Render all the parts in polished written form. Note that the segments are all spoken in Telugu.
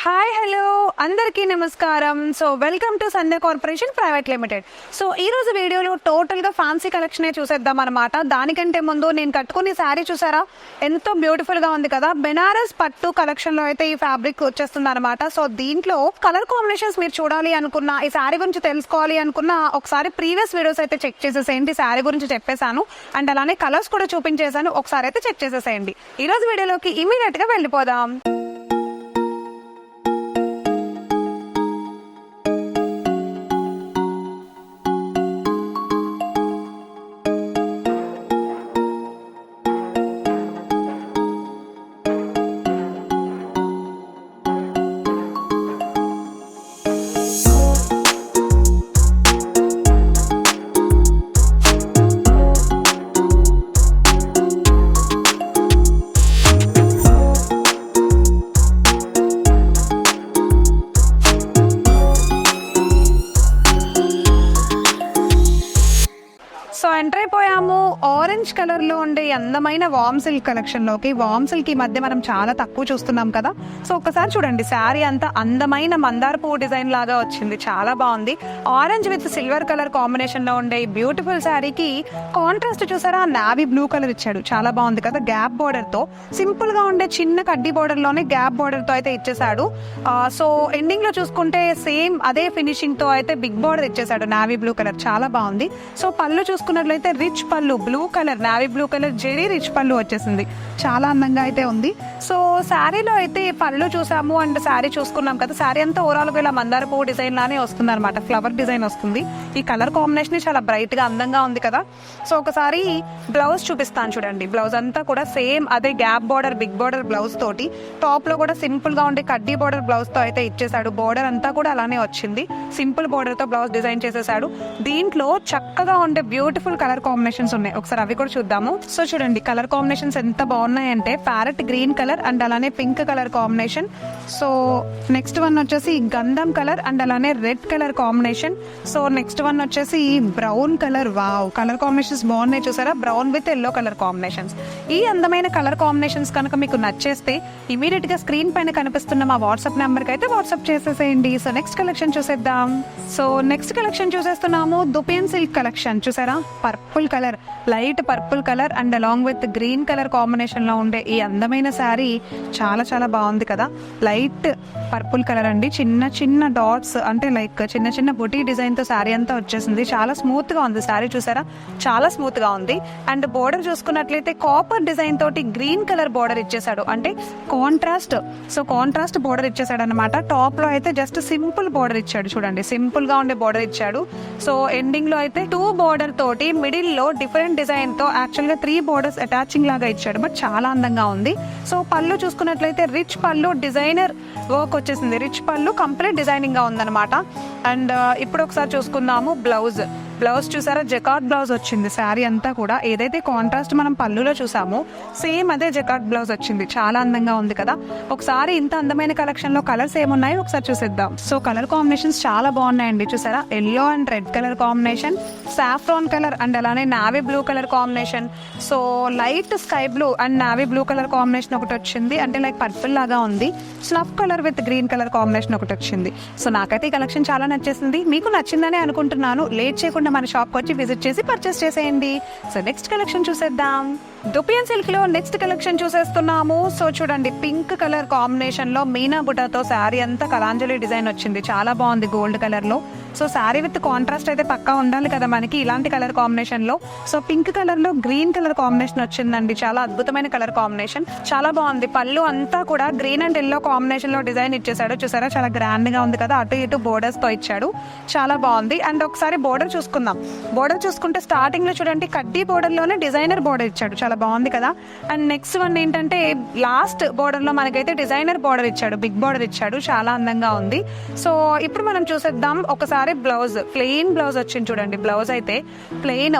హాయ్ హలో అందరికీ నమస్కారం. So welcome to Sandhya corporation private limited. So ఈ రోజు వీడియోలో టోటల్గా ఫ్యాన్సీ కలెక్షనే చూసేద్దాం అనమాట. దానికంటే ముందు నేను కట్టుకునే శారీ చూసారా, ఎంతో బ్యూటిఫుల్గా ఉంది కదా. బెనారస్ పట్టు కలెక్షన్లో అయితే ఈ ఫ్యాబ్రిక్ వచ్చేస్తుంది అనమాట. సో దీంట్లో కలర్ కాంబినేషన్స్ మీరు చూడాలి అనుకున్నా, ఈ శారీ గురించి తెలుసుకోవాలి అనుకున్నా, ఒకసారి ప్రీవియస్ వీడియోస్ అయితే చెక్ చేసేసేయండి. శారీ గురించి చెప్పేశాను అండ్ అలానే కలర్స్ కూడా చూపించేశాను, ఒకసారి అయితే చెక్ చేసేసేయండి. ఈ రోజు వీడియోలోకి ఇమీడియట్గా వెళ్ళిపోదాం. సో ఎంటర్ అయిపోయాము ఆరెంజ్ కలర్ లో ఉండే అందమైన వామ్ సిల్క్ కలెక్షన్ లోకి. వామ్ సిల్క్ ఈ మధ్య మనం చాలా తక్కువ చూస్తున్నాం కదా. సో ఒక్కసారి చూడండి, శారీ అంతా అందమైన మందార పువ్వు డిజైన్ లాగా వచ్చింది, చాలా బాగుంది. Orange with silver colour combination లో ఉండే బ్యూటిఫుల్ శారీకి కాంట్రాస్ట్ చూసారా, నావీ బ్లూ కలర్ ఇచ్చాడు, చాలా బాగుంది కదా. గ్యాప్ బోర్డర్ తో సింపుల్ గా ఉండే చిన్న కడ్డీ బోర్డర్ లోనే గ్యాప్ బోర్డర్ తో అయితే ఇచ్చేసాడు. సో ఎండింగ్ లో చూసుకుంటే సేమ్ అదే ఫినిషింగ్ తో అయితే బిగ్ బోర్డర్ ఇచ్చేసాడు, నావీ బ్లూ కలర్, చాలా బాగుంది. సో పళ్ళు చూసుకున్నట్లయితే రిచ్ పళ్ళు, blue colour, navy blue colour zari rich పళ్ళు వచ్చేసింది, చాలా అందంగా అయితే ఉంది. సో శారీలో అయితే పళ్ళు చూసాము అండ్ శారీ చూసుకున్నాం కదా. శారీ అంతా ఓవరాల్ గా ఇలా మందార పువ్వు డిజైన్ లానే వస్తుంది అనమాట, ఫ్లవర్ డిజైన్ వస్తుంది. ఈ కలర్ కాంబినేషన్ చాలా బ్రైట్ గా అందంగా ఉంది కదా. సో ఒకసారి బ్లౌజ్ చూపిస్తాను చూడండి. బ్లౌజ్ అంతా కూడా సేమ్ అదే gap border, big border blouse తోటి, టాప్ లో కూడా సింపుల్ గా ఉండే కడ్డీ బోర్డర్ బ్లౌజ్ తో అయితే ఇచ్చేసాడు. బోర్డర్ అంతా కూడా అలానే వచ్చింది, సింపుల్ బోర్డర్ తో బ్లౌజ్ డిజైన్ చేసేసాడు. దీంట్లో చక్కగా ఉండే బ్యూటిఫుల్ కలర్ కాంబినేషన్స్ ఉన్నాయి, ఒకసారి అవి కూడా చూద్దాము. సో చూడండి కలర్ కాంబినేషన్స్ ఎంత బాగున్నాయంటే, ప్యారెట్ గ్రీన్ కలర్ అండ్ అలానే pink colour combination. So next one వచ్చేసి గంధం కలర్ అండ్ అలానే red colour combination. So next one వచ్చేసి brown colour. Wow, colour combinations బాగున్నాయి చూసారా, brown with yellow colour combinations. ఈ అందమైన కలర్ కాంబినేషన్స్ కనుక మీకు నచ్చేస్తే ఇమీడియట్ గా స్క్రీన్ పైన కనిపిస్తున్న మా వాట్సాప్ నెంబర్ కి అయితే వాట్సాప్ చేసేసేయండి. సో నెక్స్ట్ కలెక్షన్ చూసేద్దాం. సో నెక్స్ట్ కలెక్షన్ చూసేస్తున్నాము, దుపియన్ సిల్క్ కలెక్షన్. చూసారా, purple colour, light purple colour and along with green colour combination లో ఉండే ఈ అందమైన శారీ చాలా చాలా బాగుంది కదా. లైట్ పర్పుల్ కలర్ అండి, చిన్న చిన్న డాట్స్ అంటే లైక్ చిన్న చిన్న బుటీ డిజైన్ తో శారీ అంతా వచ్చేసింది, చాలా స్మూత్ గా ఉంది శారీ. చూసారా, చాలా స్మూత్ గా ఉంది. అండ్ బోర్డర్ చూసుకున్నట్లయితే కాపర్ డిజైన్ తోటి గ్రీన్ కలర్ బోర్డర్ ఇచ్చేసాడు, అంటే కాంట్రాస్ట్. సో కాంట్రాస్ట్ బోర్డర్ ఇచ్చేసాడు అనమాట. టాప్ లో అయితే జస్ట్ సింపుల్ బోర్డర్ ఇచ్చాడు, చూడండి సింపుల్ గా ఉండే బోర్డర్ ఇచ్చాడు. సో ఎండింగ్ లో అయితే 2 బోర్డర్ తోటి మిడిల్ లో డిఫరెంట్ డిజైన్ తో యాక్చువల్ గా 3 బోర్డర్స్ అటాచింగ్ లాగా ఇచ్చాడు, బట్ చాలా అందంగా ఉంది. సో పళ్ళు చూసుకున్నట్లయితే రిచ్ పళ్ళు, డిజైనర్ వర్క్ వచ్చేసింది, రిచ్ పళ్ళు కంప్లీట్ డిజైనింగ్ గా ఉందన్నమాట. అండ్ ఇప్పుడు ఒకసారి చూసుకుందాము బ్లౌజ్. బ్లౌజ్ చూసారా, జకార్డ్ బ్లౌజ్ వచ్చింది శారీ అంతా కూడా. ఏదైతే కాంట్రాస్ట్ మనం పళ్ళులో చూసామో సేమ్ అదే జకార్డ్ బ్లౌజ్ వచ్చింది, చాలా అందంగా ఉంది కదా. ఒకసారి ఇంత అందమైన కలెక్షన్ లో కలర్స్ ఏమున్నాయో ఒకసారి చూసేద్దాం. సో కలర్ కాంబినేషన్స్ చాలా బాగున్నాయండి. చూసారా, yellow and red colour combination, saffron colour and అలానే navy blue colour combination. So light sky blue and navy blue colour combination ఒకటి వచ్చింది, అంటే లైక్ పర్పుల్ లాగా ఉంది. Snuff colour with green colour combination ఒకటి వచ్చింది. సో నాకైతే ఈ కలెక్షన్ చాలా నచ్చేసింది, మీకు నచ్చిందని అనుకుంటున్నాను. లేట్ చేయకుండా మన షాప్కి వచ్చి విజిట్ చేసి పర్చేస్ చేసేయండి. సో నెక్స్ట్ కలెక్షన్ చూసేద్దాం. దుపియన్ సిల్క్ లో నెక్స్ట్ కలెక్షన్ చూసేస్తున్నాము. సో చూడండి, పింక్ కలర్ కాంబినేషన్ లో మీనా బుటాతో శారీ అంతా కలాంజలి డిజైన్ వచ్చింది, చాలా బాగుంది గోల్డ్ కలర్ లో. సో శారీ విత్ కాంట్రాస్ట్ అయితే పక్కా ఉండాలి కదా మనకి ఇలాంటి కలర్ కాంబినేషన్ లో. సో పింక్ కలర్ లో గ్రీన్ కలర్ కాంబినేషన్ వచ్చిందండి, చాలా అద్భుతమైన కలర్ కాంబినేషన్, చాలా బాగుంది. పళ్ళు అంతా కూడా గ్రీన్ అండ్ ఎల్లో కాంబినేషన్ లో డిజైన్ ఇచ్చేసాడు, చూసారా చాలా గ్రాండ్ గా ఉంది కదా. అటు ఇటు బోర్డర్స్ తో ఇచ్చాడు, చాలా బాగుంది. అండ్ ఒకసారి బోర్డర్ చూసుకుందాం. బోర్డర్ చూసుకుంటే స్టార్టింగ్ లో చూడండి కడ్డీ బోర్డర్ లోనే డిజైనర్ బోర్డర్ ఇచ్చాడు, చాలా బాగుంది కదా. అండ్ నెక్స్ట్ వన్ ఏంటంటే లాస్ట్ బోర్డర్ లో మనకైతే డిజైనర్ బోర్డర్ ఇచ్చాడు, బిగ్ బోర్డర్ ఇచ్చాడు, చాలా అందంగా ఉంది. సో ఇప్పుడు మనం చూసేద్దాం ఒకసారి బ్లౌజ్. ప్లెయిన్ బ్లౌజ్ వచ్చింది చూడండి, బ్లౌజ్ అయితే ప్లెయిన్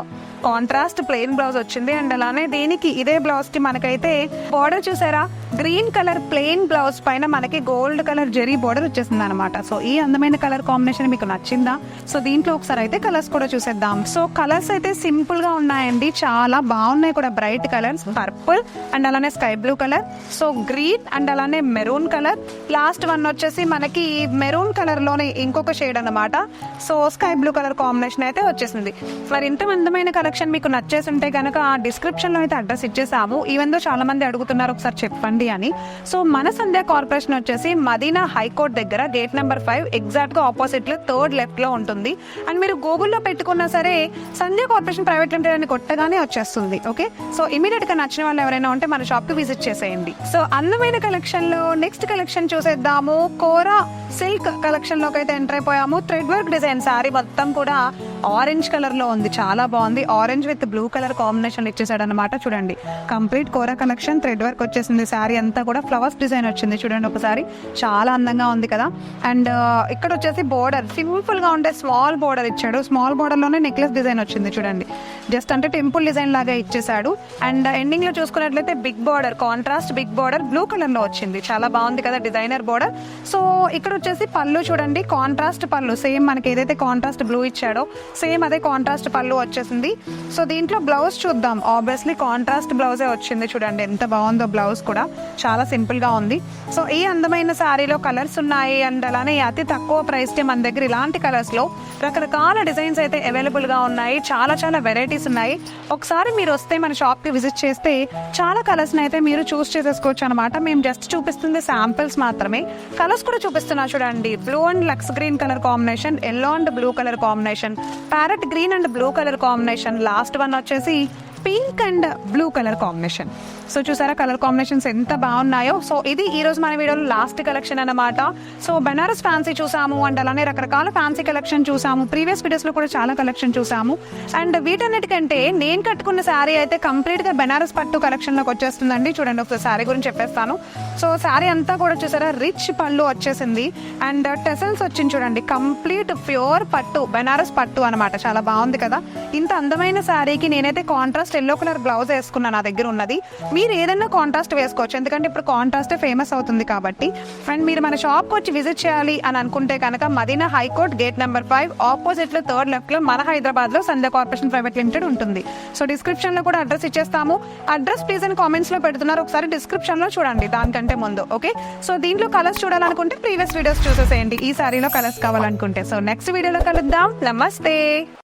కాంట్రాస్ట్ ప్లెయిన్ బ్లౌజ్ వచ్చింది. అండ్ అలానే దీనికి ఇదే బ్లౌజ్ కి మనకైతే బోర్డర్ చూసారా, గ్రీన్ కలర్ ప్లెయిన్ బ్లౌజ్ పైన మనకి గోల్డ్ కలర్ జెరీ బోర్డర్ వచ్చేసింది అనమాట. సో ఈ అందమైన కలర్ కాంబినేషన్ మీకు నచ్చిందా? సో దీంట్లో ఒకసారి అయితే కలర్స్ కూడా చూసేద్దాం. సో కలర్స్ అయితే సింపుల్ గా ఉన్నాయండి, చాలా బాగున్నాయి కూడా. బ్రైట్ కలర్స్ పర్పుల్ అండ్ అలానే sky blue colour, so green and అలానే మెరూన్ కలర్, లాస్ట్ వన్ వచ్చేసి మనకి మెరూన్ కలర్ లోనే ఇంకొక షేడ్ అన్నమాట. So sky blue colour combination అయితే వచ్చేసింది. మరి ఇంత అందమైన కలెక్షన్ మీకు నచ్చేసి ఉంటే కనుక డిస్క్రిప్షన్ లో అయితే అడ్రస్ ఇచ్చేసాము. ఈవెన్ దో చాలా మంది అడుగుతున్నారు ఒకసారి చెప్పండి అని. సో మన సంధ్య కార్పొరేషన్ వచ్చేసి మదీనా హైకోర్ట్ దగ్గర గేట్ నెంబర్ 5 ఎగ్జాక్ట్ గా ఆపోజిట్ లో థర్డ్ లెఫ్ట్ లో ఉంటుంది. అండ్ మీరు గూగుల్లో పెట్టుకున్నా సరే సంధ్య కార్పొరేషన్ ప్రైవేట్ లిమిటెడ్ అని కొట్టగానే వచ్చేస్తుంది. ఓకే, సో ఇమీడియట్ గా నచ్చిన వాళ్ళు ఎవరైనా ఉంటే మన షాప్ కి విజిట్ చేసేయండి. సో అందమైన కలెక్షన్ లో నెక్స్ట్ కలెక్షన్ చూసేద్దాము. కోరా సిల్క్ కలెక్షన్ లోకి అయితే ఎంటర్ అయిపోయాము. థ్రెడ్ వర్క్ డిజైన్ సారీ మొత్తం కూడా ఆరెంజ్ కలర్ లో ఉంది, చాలా బాగుంది. Orange with blue colour combination ఇచ్చేసాడు అనమాట. చూడండి కంప్లీట్ కోరా కలెక్షన్, థ్రెడ్ వర్క్ వచ్చేసింది. శారీ అంతా కూడా ఫ్లవర్స్ డిజైన్ వచ్చింది. చూడండి ఒకసారి, చాలా అందంగా ఉంది కదా. అండ్ ఇక్కడ వచ్చేసి బోర్డర్ సింపుల్ గా ఉండే స్మాల్ బోర్డర్ ఇచ్చాడు. స్మాల్ బోర్డర్ లోనే నెక్లెస్ డిజైన్ వచ్చింది. చూడండి జస్ట్ అంటే టెంపుల్ డిజైన్ లాగా ఇచ్చేసాడు. అండ్ ఎండింగ్ లో చూసుకున్నట్లయితే big border, contrast big border blue colour లో వచ్చింది. చాలా బాగుంది కదా డిజైనర్ బోర్డర్. సో ఇక్కడ వచ్చేసి పళ్ళు చూడండి, కాంట్రాస్ట్ పళ్ళు సేమ్ మనకి ఏదైతే కాంట్రాస్ట్ బ్లూ ఇచ్చాడో సేమ్ అదే కాంట్రాస్ట్ పళ్ళు వచ్చేసింది. సో దీంట్లో బ్లౌజ్ చూద్దాం. ఆబ్వియస్లీ కాంట్రాస్ట్ బ్లౌజే వచ్చింది. చూడండి ఎంత బాగుందో బ్లౌజ్ కూడా, చాలా సింపుల్ గా ఉంది. సో ఈ అందమైన శారీలో కలర్స్ ఉన్నాయి. అండ్ అలానే అతి తక్కువ ప్రైస్ కి మన దగ్గర ఇలాంటి కలర్స్ లో రకరకాల డిజైన్స్ అయితే అవైలబుల్ గా ఉన్నాయి. చాలా చాలా వెరైటీస్ ఉన్నాయి. ఒకసారి మీరు వస్తే మన షాప్ కి విజిట్ చేస్తే చాలా కలర్స్ అయితే మీరు చూస్ చేసేసుకోవచ్చు అనమాట. మేము జస్ట్ చూపిస్తుంది శాంపిల్స్ మాత్రమే. కలర్స్ కూడా చూపిస్తున్నా చూడండి. Blue and lux green colour combination, yellow and blue colour combination, parrot green and blue colour combination, last one వచ్చేసి pink and blue colour combination. So చూసారా కలర్ కాంబినేషన్స్ ఎంత బాగున్నాయో. సో ఇది ఈ రోజు మన వీడియోలో లాస్ట్ కలెక్షన్ అన్నమాట. సో బెనారస్ ఫ్యాన్సీ చూసాము అండ్ అలానే రకరకాల ఫ్యాన్సీ కలెక్షన్ చూసాము. ప్రీవియస్ వీడియోస్ లో కూడా చాలా కలెక్షన్ చూసాము. అండ్ వీటన్నిటికంటే నేను కట్టుకున్న శారీ అయితే కంప్లీట్ గా బెనారస్ పట్టు కలెక్షన్ లోకి వచ్చేస్తుందండి. చూడండి ఒకసారి శారీ గురించి చెప్పేస్తాను. సో శారీ అంతా కూడా చూసారా రిచ్ పళ్ళు వచ్చేసింది అండ్ టెసల్స్ వచ్చింది. చూడండి కంప్లీట్ ప్యూర్ పట్టు, బెనారస్ పట్టు అనమాట. చాలా బాగుంది కదా. ఇంత అందమైన శారీకి నేనైతే కాంట్రాస్ట్ ఎల్లో కలర్ బ్లౌజ్ వేసుకున్నాను, నా దగ్గర ఉన్నది. మీరు ఏదైనా కాంట్రాస్ట్ వేసుకోవచ్చు, ఎందుకంటే ఇప్పుడు కాంట్రాస్టే ఫేమస్ అవుతుంది కాబట్టి. అండ్ మీరు మన షాప్కి వచ్చి విజిట్ చేయాలి అని అనుకుంటే కనుక Madina high court gate number 5 opposite లో థర్డ్ లెఫ్ట్ లో మన హైదరాబాద్ లో సంధ్య కార్పొరేషన్ ప్రైవేట్ లిమిటెడ్ ఉంటుంది. సో డిస్క్రిప్షన్ లో కూడా అడ్రస్ ఇచ్చేస్తాము. అడ్రస్ ప్లీజ్ అని కామెంట్స్ లో పెడుతున్నారు, ఒకసారి డిస్క్రిప్షన్ లో చూడండి దానికంటే ముందు. ఓకే, సో దీంట్లో కలర్స్ చూడాలనుకుంటే ప్రీవియస్ వీడియోస్ చూసేసేయండి. ఈ సారీలో కలర్స్ కావాలనుకుంటే. సో నెక్స్ట్ వీడియోలో కలుద్దాం. నమస్తే.